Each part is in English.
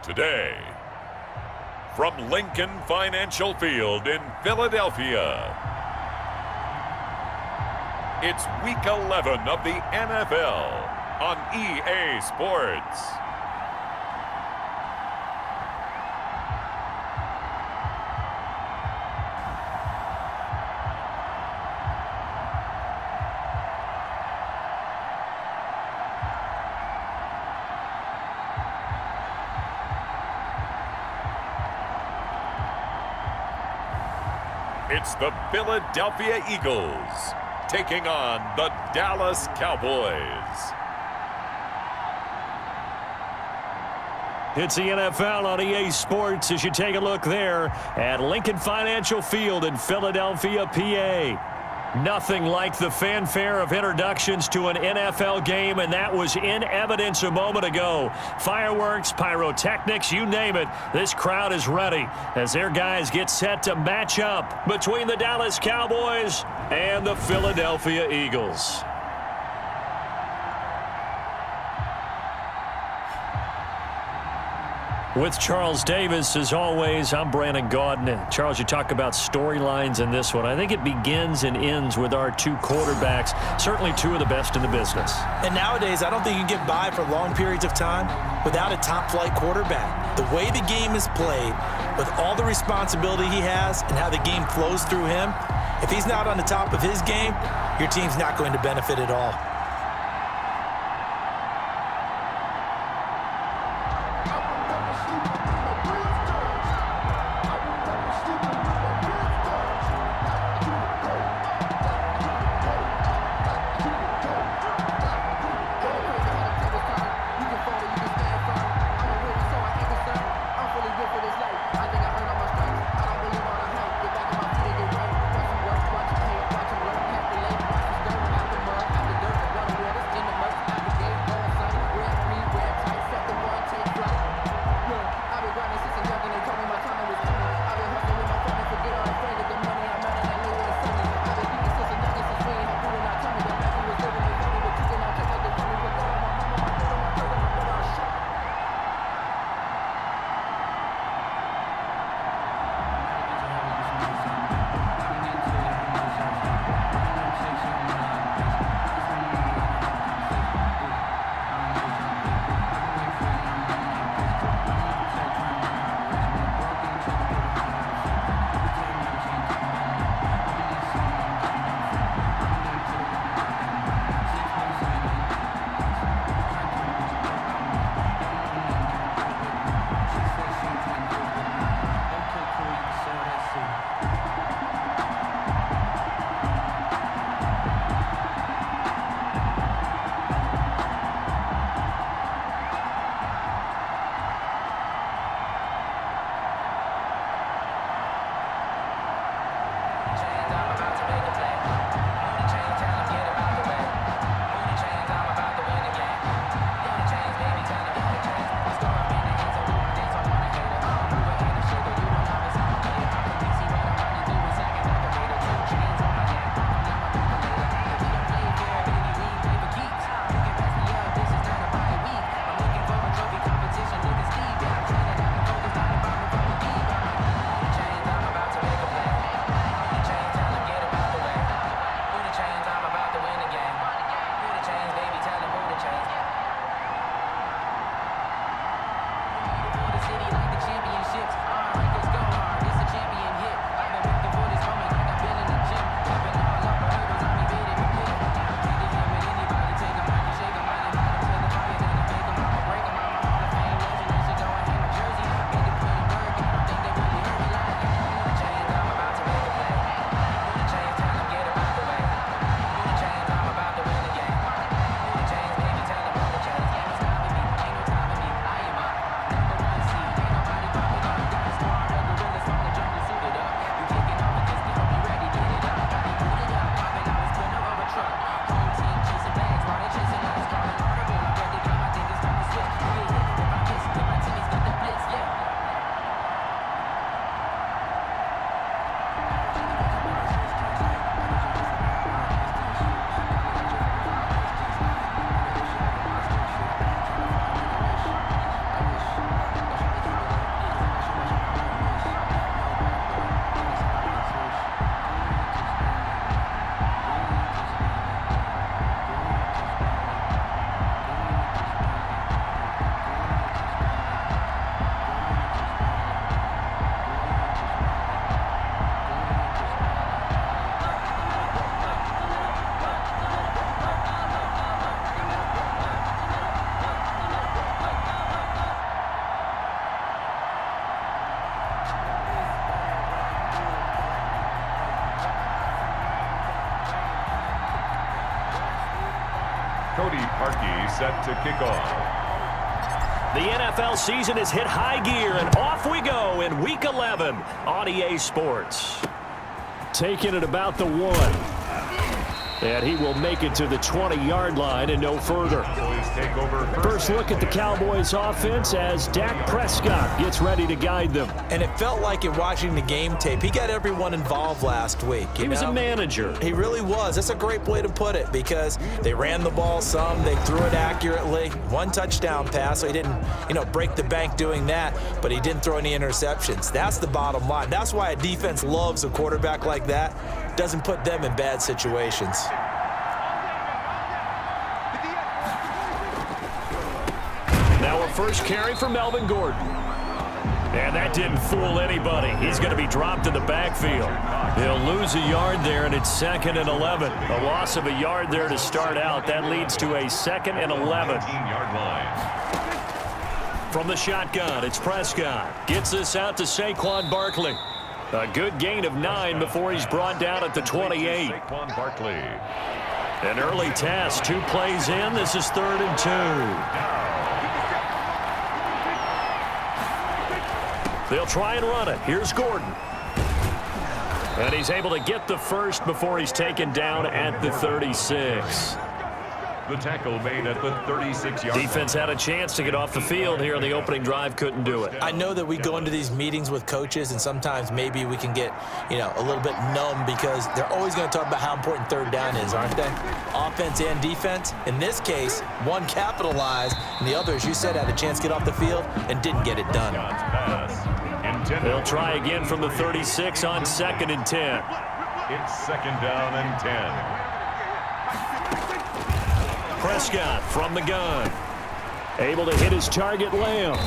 Today, from Lincoln Financial Field in Philadelphia, it's Week 11 of the NFL on EA Sports. It's the Philadelphia Eagles taking on the Dallas Cowboys. It's the NFL on EA Sports as you take a look there at Lincoln Financial Field in Philadelphia, PA. Nothing like the fanfare of introductions to an NFL game, and that was in evidence a moment ago. Fireworks, pyrotechnics, you name it. This crowd is ready as their guys get set to match up between the Dallas Cowboys and the Philadelphia Eagles. With Charles Davis, as always, I'm Brandon Gaudin. Charles, you talk about storylines in this one. I think it begins and ends with our two quarterbacks, certainly two of the best in the business. And nowadays, I don't think you can get by for long periods of time without a top-flight quarterback. The way the game is played, with all the responsibility he has and how the game flows through him, if he's not on the top of his game, your team's not going to benefit at all. Cody Parkey set to kick off. The NFL season has hit high gear, and off we go in Week 11 on EA Sports. Taking it about the 1. And he will make it to the 20-yard line and no further. First look at the Cowboys offense as Dak Prescott gets ready to guide them. And it felt like in watching the game tape, he got everyone involved last week. He was a manager. He really was. That's a great way to put it because they ran the ball some, they threw it accurately. 1 touchdown pass, so he didn't, break the bank doing that, but he didn't throw any interceptions. That's the bottom line. That's why a defense loves a quarterback like that. Doesn't put them in bad situations. Now a first carry for Melvin Gordon. And that didn't fool anybody. He's going to be dropped in the backfield. He'll lose a yard there, and it's 2nd and 11. A loss of a yard there to start out. That leads to a 2nd and 11. From the shotgun, it's Prescott. Gets this out to Saquon Barkley. A good gain of 9 before he's brought down at the 28. Saquon Barkley. An early task, 2 plays in. This is 3rd and 2. They'll try and run it. Here's Gordon. And he's able to get the first before he's taken down at the 36. The tackle made at the 36-yard line. Defense had a chance to get off the field here in the opening drive, couldn't do it. I know that we go into these meetings with coaches, and sometimes maybe we can get, a little bit numb because they're always going to talk about how important 3rd down is, aren't they? Offense and defense. In this case, one capitalized, and the other, as you said, had a chance to get off the field and didn't get it done. They'll try again from the 36 on 2nd and 10. It's 2nd down and 10. Prescott from the gun. Able to hit his target, Lamb.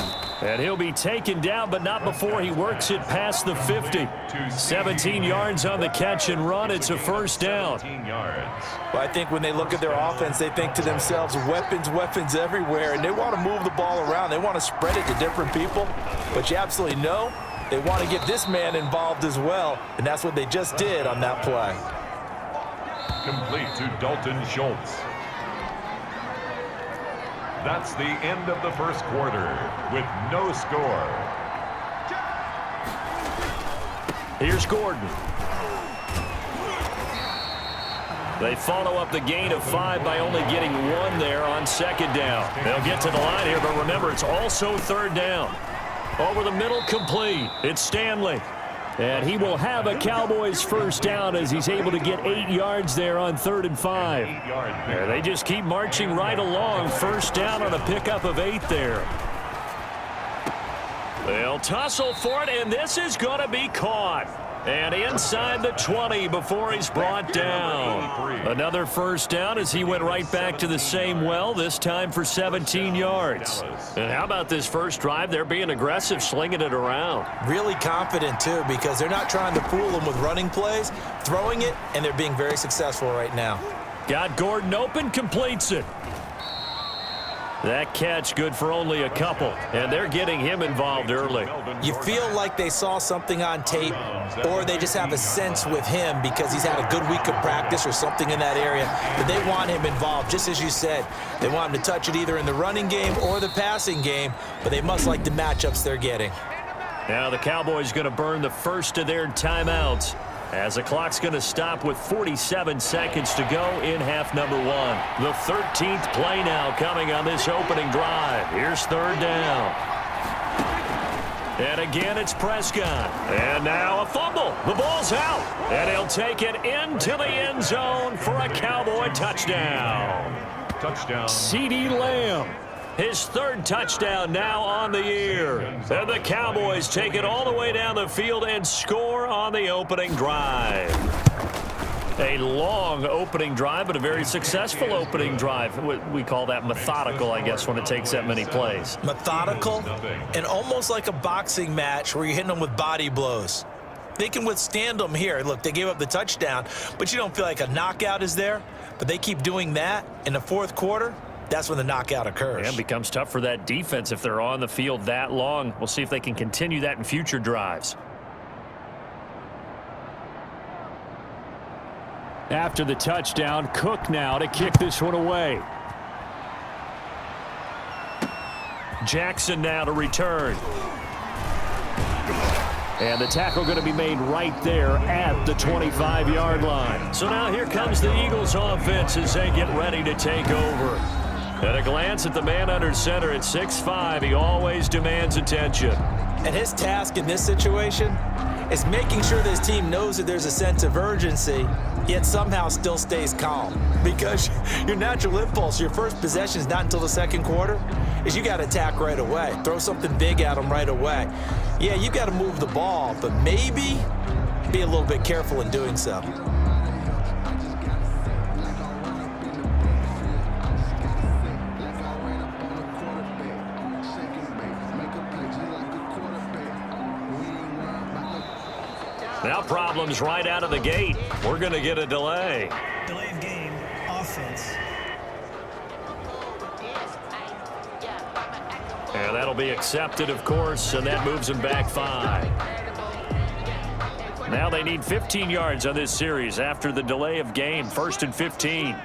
And he'll be taken down, but not before he works it past the 50. 17 yards on the catch and run. It's a first down. Well, I think when they look at their offense, they think to themselves, weapons everywhere, and they want to move the ball around. They want to spread it to different people. But you absolutely know they want to get this man involved as well, and that's what they just did on that play. Complete to Dalton Schultz. That's the end of the first quarter with no score. Here's Gordon. They follow up the gain of 5 by only getting 1 there on 2nd down. They'll get to the line here, but remember, it's also 3rd down. Over the middle, complete. It's Stanley. And he will have a Cowboys first down as he's able to get 8 yards there on 3rd and 5. And they just keep marching right along. First down on a pickup of 8 there. They'll tussle for it, and this is going to be caught. And inside the 20 before he's brought down. Another first down as he went right back to the same well, this time for 17 yards. And how about this first drive? They're being aggressive, slinging it around. Really confident, too, because they're not trying to fool them with running plays, throwing it, and they're being very successful right now. Got Gordon open, completes it. That catch good for only a couple, and they're getting him involved early. You feel like they saw something on tape, or they just have a sense with him because he's had a good week of practice or something in that area, but they want him involved, just as you said. They want him to touch it either in the running game or the passing game, but they must like the matchups they're getting. Now the Cowboys going to burn the first of their timeouts as the clock's going to stop with 47 seconds to go in half number 1. The 13th play now coming on this opening drive. Here's 3rd down. And again, it's Prescott. And now a fumble. The ball's out. And he'll take it into the end zone for a Cowboy touchdown. Touchdown. CeeDee Lamb. His 3rd touchdown now on the year. And the Cowboys take it all the way down the field and score on the opening drive. A long opening drive, but a very successful opening drive. We call that methodical, I guess, when it takes that many plays. Methodical and almost like a boxing match where you're hitting them with body blows. They can withstand them here. Look, they gave up the touchdown, but you don't feel like a knockout is there. But they keep doing that in the 4th quarter. That's when the knockout occurs. And it becomes tough for that defense if they're on the field that long. We'll see if they can continue that in future drives. After the touchdown, Cook now to kick this one away. Jackson now to return. And the tackle going to be made right there at the 25-yard line. So now here comes the Eagles offense as they get ready to take over. At a glance at the man under center at 6'5", he always demands attention. And his task in this situation is making sure this team knows that there's a sense of urgency, yet somehow still stays calm. Because your natural impulse, your first possession is not until the second quarter, is you got to attack right away. Throw something big at them right away. Yeah, you got to move the ball, but maybe be a little bit careful in doing so. Now problems right out of the gate. We're going to get a delay. Delay of game, offense. And that'll be accepted, of course, and that moves them back 5. Now they need 15 yards on this series after the delay of game. 1st and 15.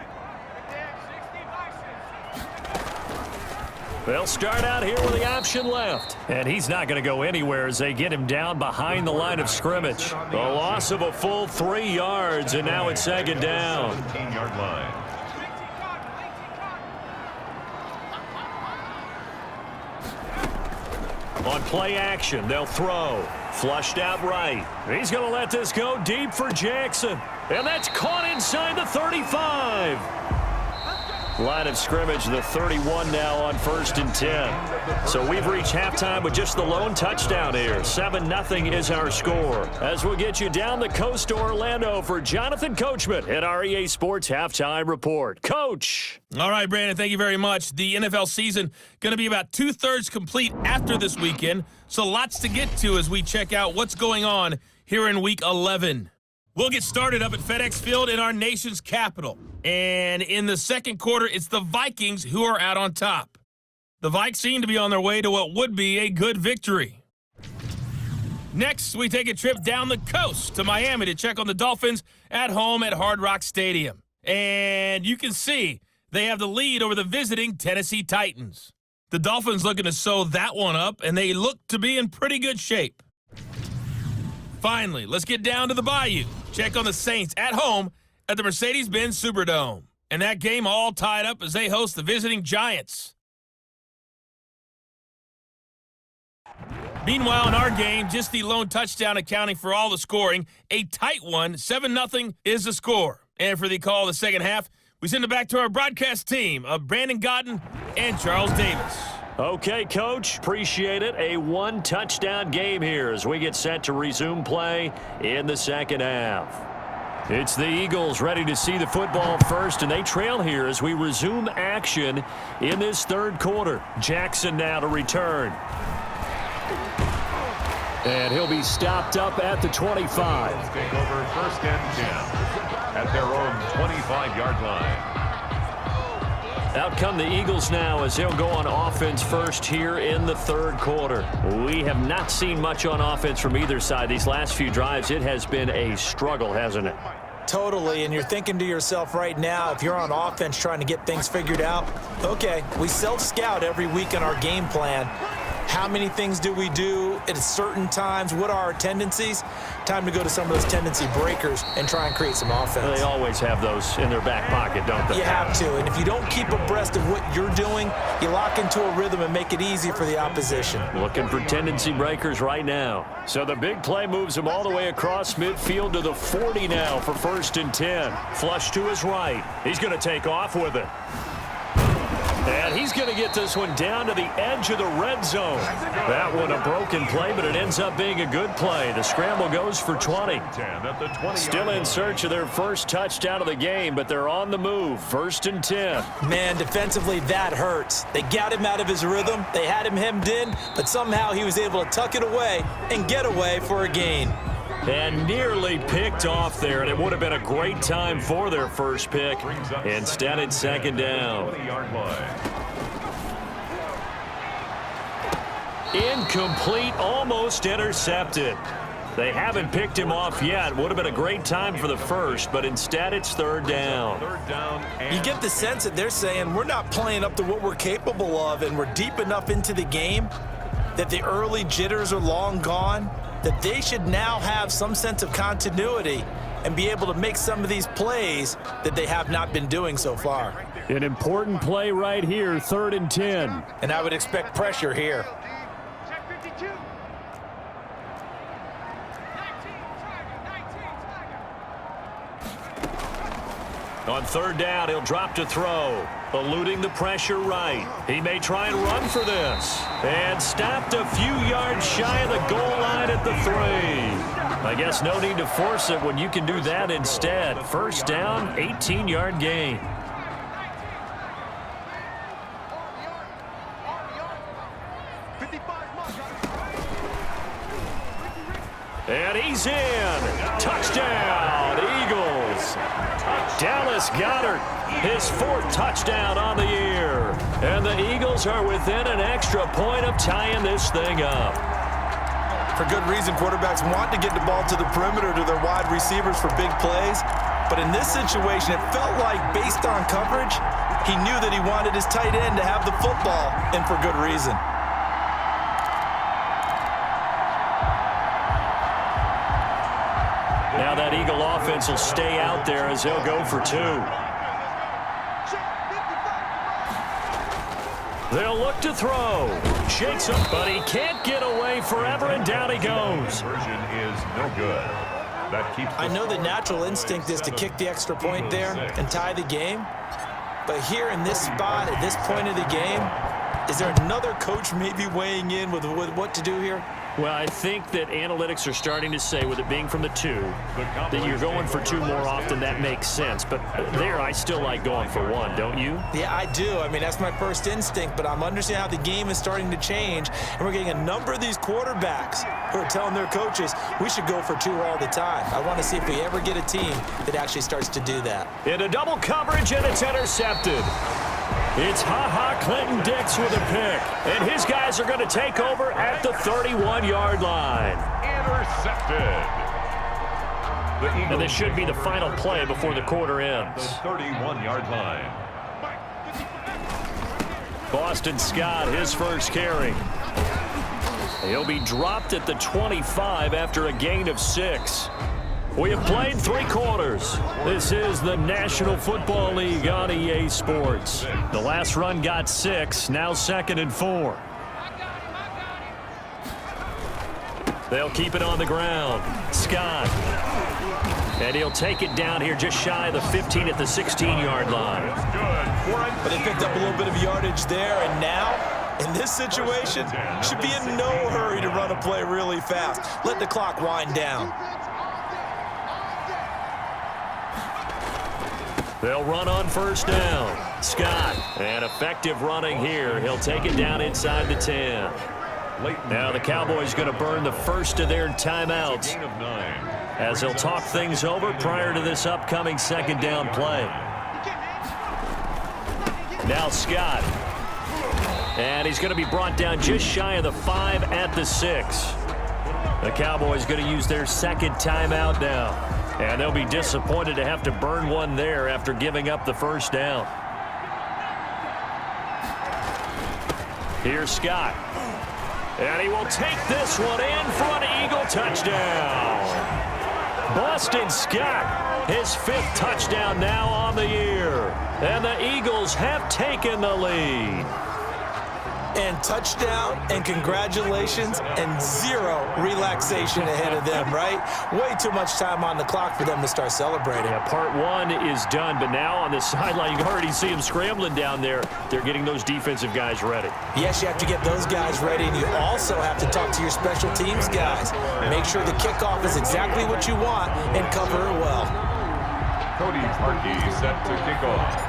They'll start out here with the option left. And he's not going to go anywhere as they get him down behind the line of scrimmage. The loss of a full 3 yards, and now it's 2nd down. 17-yard line. On play action, they'll throw. Flushed out right. He's going to let this go deep for Jackson. And that's caught inside the 35. Line of scrimmage, the 31 now on 1st and 10. So we've reached halftime with just the lone touchdown here. 7-0 is our score. As we'll get you down the coast to Orlando for Jonathan Coachman at our EA Sports Halftime Report. Coach. All right, Brandon, thank you very much. The NFL season going to be about 2/3 complete after this weekend. So lots to get to as we check out what's going on here in Week 11. We'll get started up at FedEx Field in our nation's capital. And in the second quarter, it's the Vikings who are out on top. The Vikes seem to be on their way to what would be a good victory. Next, we take a trip down the coast to Miami to check on the Dolphins at home at Hard Rock Stadium. And you can see they have the lead over the visiting Tennessee Titans. The Dolphins looking to sew that one up, and they look to be in pretty good shape. Finally, let's get down to the Bayou. Check on the Saints at home at the Mercedes-Benz Superdome. And that game all tied up as they host the visiting Giants. Meanwhile, in our game, just the lone touchdown accounting for all the scoring. A tight one, 7-0 is the score. And for the call of the second half, we send it back to our broadcast team of Brandon Godden and Charles Davis. Okay, Coach, appreciate it. A one-touchdown game here as we get set to resume play in the second half. It's the Eagles ready to see the football first, and they trail here as we resume action in this third quarter. Jackson now to return. And he'll be stopped up at the 25. Take over 1st and 10 at their own 25-yard line. Out come the Eagles now as they'll go on offense first here in the third quarter. We have not seen much on offense from either side. These last few drives, it has been a struggle, hasn't it? Totally, and you're thinking to yourself right now, if you're on offense trying to get things figured out, okay, we self-scout every week in our game plan. How many things do we do at certain times? What are our tendencies? Time to go to some of those tendency breakers and try and create some offense. They always have those in their back pocket, don't they? You have to, and if you don't keep abreast of what you're doing, you lock into a rhythm and make it easy for the opposition. Looking for tendency breakers right now. So the big play moves him all the way across midfield to the 40 now for 1st and 10. Flush to his right. He's going to take off with it. And he's going to get this one down to the edge of the red zone. That one a broken play, but it ends up being a good play. The scramble goes for 20. Still in search of their first touchdown of the game, but they're on the move. 1st and 10. Man, defensively, that hurts. They got him out of his rhythm. They had him hemmed in, but somehow he was able to tuck it away and get away for a gain. And nearly picked off there, and it would have been a great time for their first pick. Instead, it's 2nd down. Incomplete, almost intercepted. They haven't picked him off yet. Would have been a great time for the first, but instead it's third down. You get the sense that they're saying we're not playing up to what we're capable of, and we're deep enough into the game that the early jitters are long gone, that they should now have some sense of continuity and be able to make some of these plays that they have not been doing so far. An important play right here, 3rd and 10. And I would expect pressure here. On 3rd down, he'll drop to throw. Eluding the pressure right. He may try and run for this. And stopped a few yards shy of the goal line at the 3. I guess no need to force it when you can do that instead. 1st down, 18-yard gain. And he's in. Touchdown, Eagles. Dallas Goedert, his 4th touchdown on the year. And the Eagles are within an extra point of tying this thing up. For good reason, quarterbacks want to get the ball to the perimeter to their wide receivers for big plays. But in this situation, it felt like, based on coverage, he knew that he wanted his tight end to have the football, and for good reason. Now that Eagle offense will stay out there as they'll go for 2. They'll look to throw. Shakes him, but he can't get away forever, and down he goes. Version is no good. That keeps. I know the natural instinct is to kick the extra point there and tie the game. But here in this spot, at this point of the game, is there another coach maybe weighing in with what to do here? Well, I think that analytics are starting to say, with it being from the 2, that you're going for 2 more often. That makes sense. But there, I still like going for 1, don't you? Yeah, I do. I mean, that's my first instinct, but I'm understanding how the game is starting to change, and we're getting a number of these quarterbacks who are telling their coaches, we should go for 2 all the time. I want to see if we ever get a team that actually starts to do that. Into double coverage, and it's intercepted. It's Clinton Dix with a pick, and his guys are going to take over at the 31-yard line. Intercepted. And this should be the final play before the quarter ends. The 31-yard line. Boston Scott, his first carry. He'll be dropped at the 25 after a gain of 6. We have played 3 quarters. This is the National Football League on EA Sports. The last run got 6, now 2nd and 4. They'll keep it on the ground. Scott. And he'll take it down here just shy of the 15 at the 16-yard line. But they picked up a little bit of yardage there, and now, in this situation, should be in no hurry to run a play really fast. Let the clock wind down. They'll run on 1st down. Scott, and effective running here. He'll take it down inside the 10. Now the Cowboys going to burn the first of their timeouts as they'll talk things over prior to this upcoming 2nd down play. Now Scott. And he's going to be brought down just shy of the 5 at the 6. The Cowboys going to use their 2nd timeout now. And they'll be disappointed to have to burn one there after giving up the 1st down. Here's Scott. And he will take this one in for an Eagle touchdown. Boston Scott, his 5th touchdown now on the year. And the Eagles have taken the lead. And touchdown, and congratulations, and 0 relaxation ahead of them, right? Way too much time on the clock for them to start celebrating. Yeah, part 1 is done, but now on the sideline, you can already see them scrambling down there. They're getting those defensive guys ready. Yes, you have to get those guys ready, and you also have to talk to your special teams guys. Make sure the kickoff is exactly what you want and cover it well. Cody Parkey set to kick off.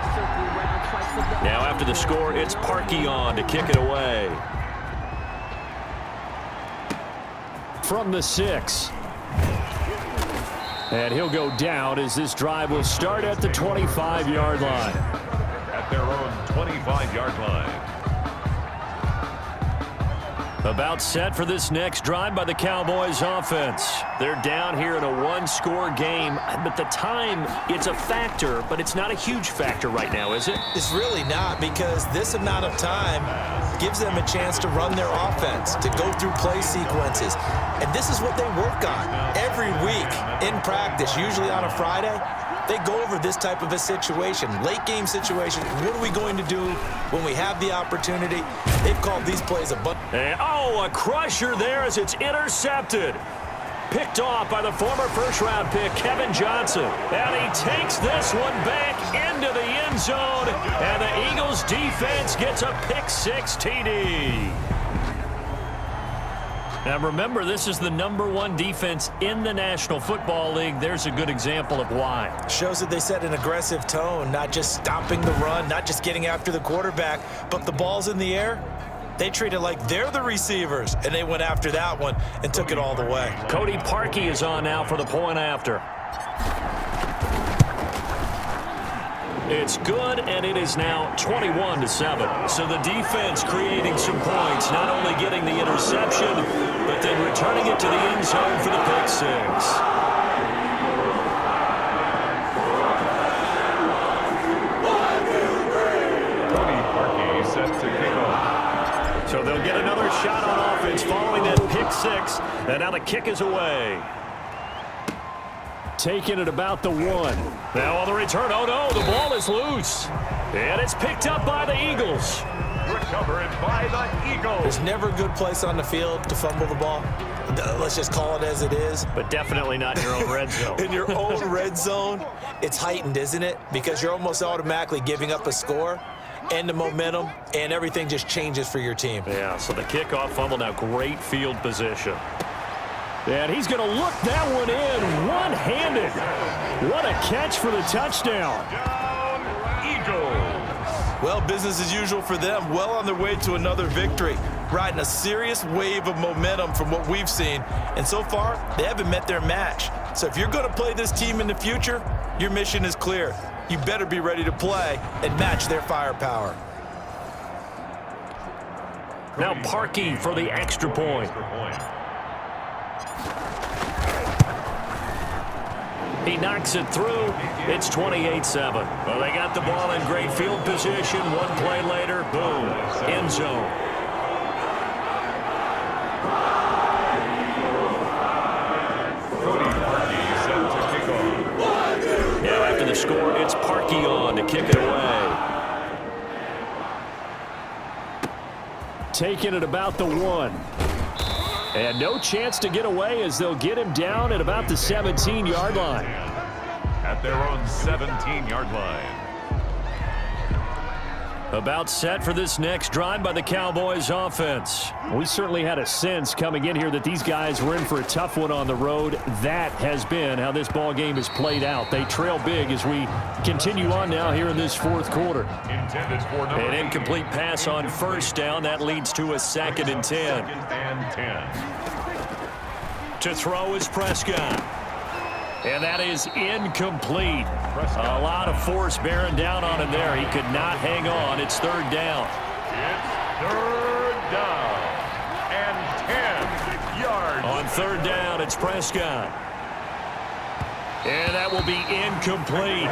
Now after the score, it's Parkey on to kick it away. From the 6. And he'll go down as this drive will start at the 25-yard line. At their own 25-yard line. About set for this next drive by the Cowboys offense. They're down here in a one-score game, but the time, it's a factor, but it's not a huge factor right now, is it? It's really not, because this amount of time gives them a chance to run their offense, to go through play sequences. And this is what they work on every week in practice, usually on a Friday. They go over this type of a situation, late game situation. What are we going to do when we have the opportunity? They've called these plays a bunch. A crusher there as it's intercepted. Picked off by the former first-round pick, Kevin Johnson. And he takes this one back into the end zone. And the Eagles defense gets a pick-6 TD. Now remember, this is the #1 defense in the National Football League. There's a good example of why. Shows that they set an aggressive tone, not just stopping the run, not just getting after the quarterback, but the ball's in the air. They treat it like they're the receivers, and they went after that one and took it all the way. Cody Parkey is on now for the point after. It's good, and it is now 21-7. So the defense creating some points, not only getting the interception, but then returning it to the end zone for the pick-6. Cody Parkey set to kick off. So they'll get another shot on offense following that pick-6, and now the kick is away. Taking it about the 1. Now on the return, oh no, the ball is loose. And it's picked up by the Eagles. Recovered by the Eagles. There's never a good place on the field to fumble the ball. Let's just call it as it is. But definitely not in your own red zone. In your own red zone, it's heightened, isn't it? Because you're almost automatically giving up a score and the momentum, and everything just changes for your team. Yeah, so the kickoff fumble, now great field position. And he's going to look that one in one-handed. What a catch for the touchdown. Down, Eagles. Well, business as usual for them. Well on their way to another victory. Riding a serious wave of momentum from what we've seen. And so far, they haven't met their match. So if you're going to play this team in the future, your mission is clear. You better be ready to play and match their firepower. Now Parkey for the extra point. He knocks it through. It's 28-7. Well, they got the ball in great field position. One play later, boom, end zone. Cody Parkey set to kick off. Now after the score, it's Parkey on to kick it away. Taking it about the 1. And no chance to get away as they'll get him down at about the 17-yard line. At their own 17-yard line. About set for this next drive by the Cowboys offense. We certainly had a sense coming in here that these guys were in for a tough one on the road. That has been how this ball game has played out. They trail big as we continue on now here in this fourth quarter. Intended for number An incomplete pass on first down. That leads to a 2nd and 10. 2nd and 10. To throw is Prescott. And that is incomplete. A lot of force bearing down on him there. He could not hang on. It's 3rd down. It's 3rd down and 10 yards. On 3rd down, it's Prescott. And that will be incomplete.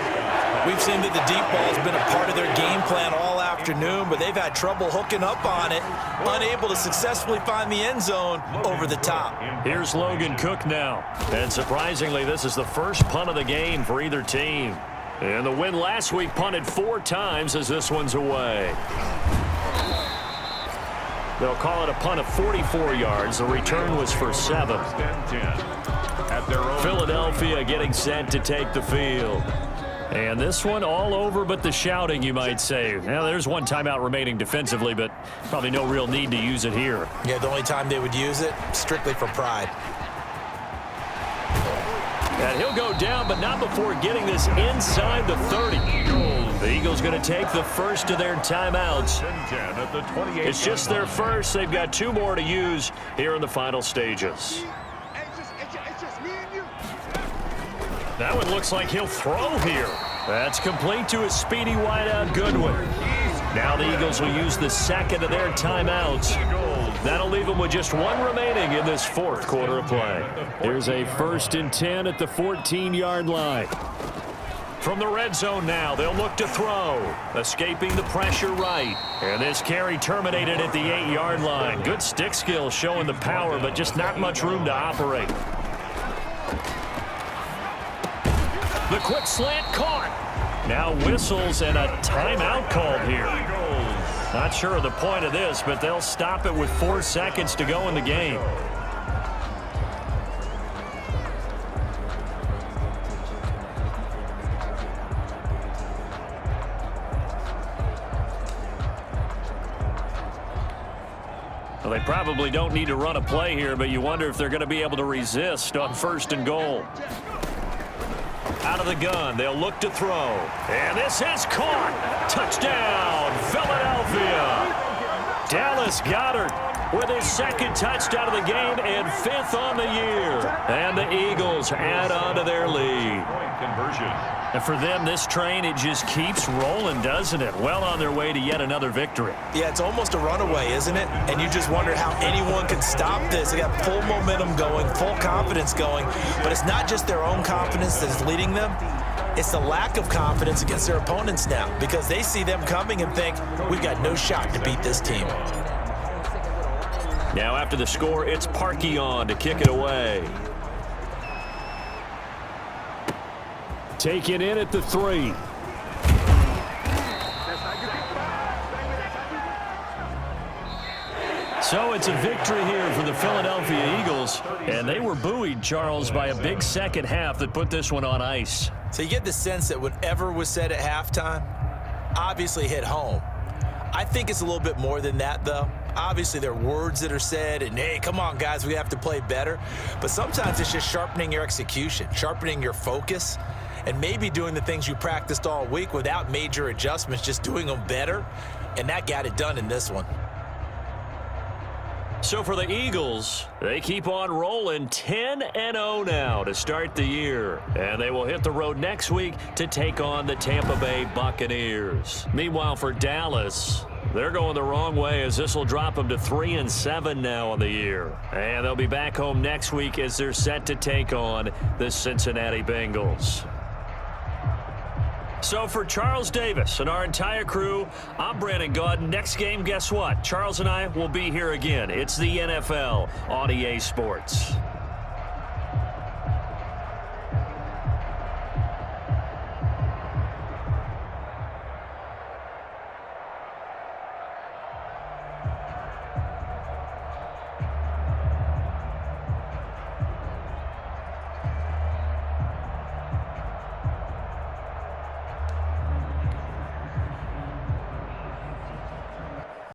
We've seen that the deep ball has been a part of their game plan all afternoon, but they've had trouble hooking up on it, unable to successfully find the end zone over the top. Here's Logan Cook now. And surprisingly, this is the first punt of the game for either team. And the win last week punted 4 times as this one's away. They'll call it a punt of 44 yards. The return was for 7. At their own Philadelphia getting set to take the field. And this one all over but the shouting, you might say. Now, there's one timeout remaining defensively, but probably no real need to use it here. Yeah, the only time they would use it, strictly for pride. And he'll go down, but not before getting this inside the 30. The Eagles going to take the first of their timeouts. at the 28. It's just their first. They've got 2 more to use here in the final stages. That one looks like he'll throw here. That's complete to a speedy wideout Goodwin. Now the Eagles will use the 2nd of their timeouts. That'll leave them with just one remaining in this fourth quarter of play. Here's a 1st and 10 at the 14-yard line. From the red zone now, they'll look to throw. Escaping the pressure right. And this carry terminated at the 8-yard line. Good stick skill showing the power, but just not much room to operate. The quick slant caught. Now whistles and a timeout called here. Not sure of the point of this, but they'll stop it with 4 seconds to go in the game. Well, they probably don't need to run a play here, but you wonder if they're going to be able to resist on 1st and goal. Out of the gun, they'll look to throw. And this is caught. Touchdown, Philadelphia. Dallas Goedert with his 2nd touchdown of the game and 5th on the year. And the Eagles add on to their lead. And for them, this train, it just keeps rolling, doesn't it? Well on their way to yet another victory. Yeah, it's almost a runaway, isn't it? And you just wonder how anyone can stop this. They got full momentum going, full confidence going. But it's not just their own confidence that is leading them. It's the lack of confidence against their opponents now, because they see them coming and think, we've got no shot to beat this team. Now after the score, it's Parkey on to kick it away. Taken in at the 3. So it's a victory here for the Philadelphia Eagles. And they were buoyed, Charles, by a big second half that put this one on ice. So you get the sense that whatever was said at halftime obviously hit home. I think it's a little bit more than that, though. Obviously, there are words that are said, and, hey, come on, guys, we have to play better. But sometimes it's just sharpening your execution, sharpening your focus, and maybe doing the things you practiced all week without major adjustments, just doing them better. And that got it done in this one. So for the Eagles, they keep on rolling 10-0 now to start the year. And they will hit the road next week to take on the Tampa Bay Buccaneers. Meanwhile, for Dallas, they're going the wrong way, as this will drop them to 3-7 now on the year. And they'll be back home next week as they're set to take on the Cincinnati Bengals. So for Charles Davis and our entire crew, I'm Brandon Gaudin. Next game, guess what? Charles and I will be here again. It's the NFL on EA Sports.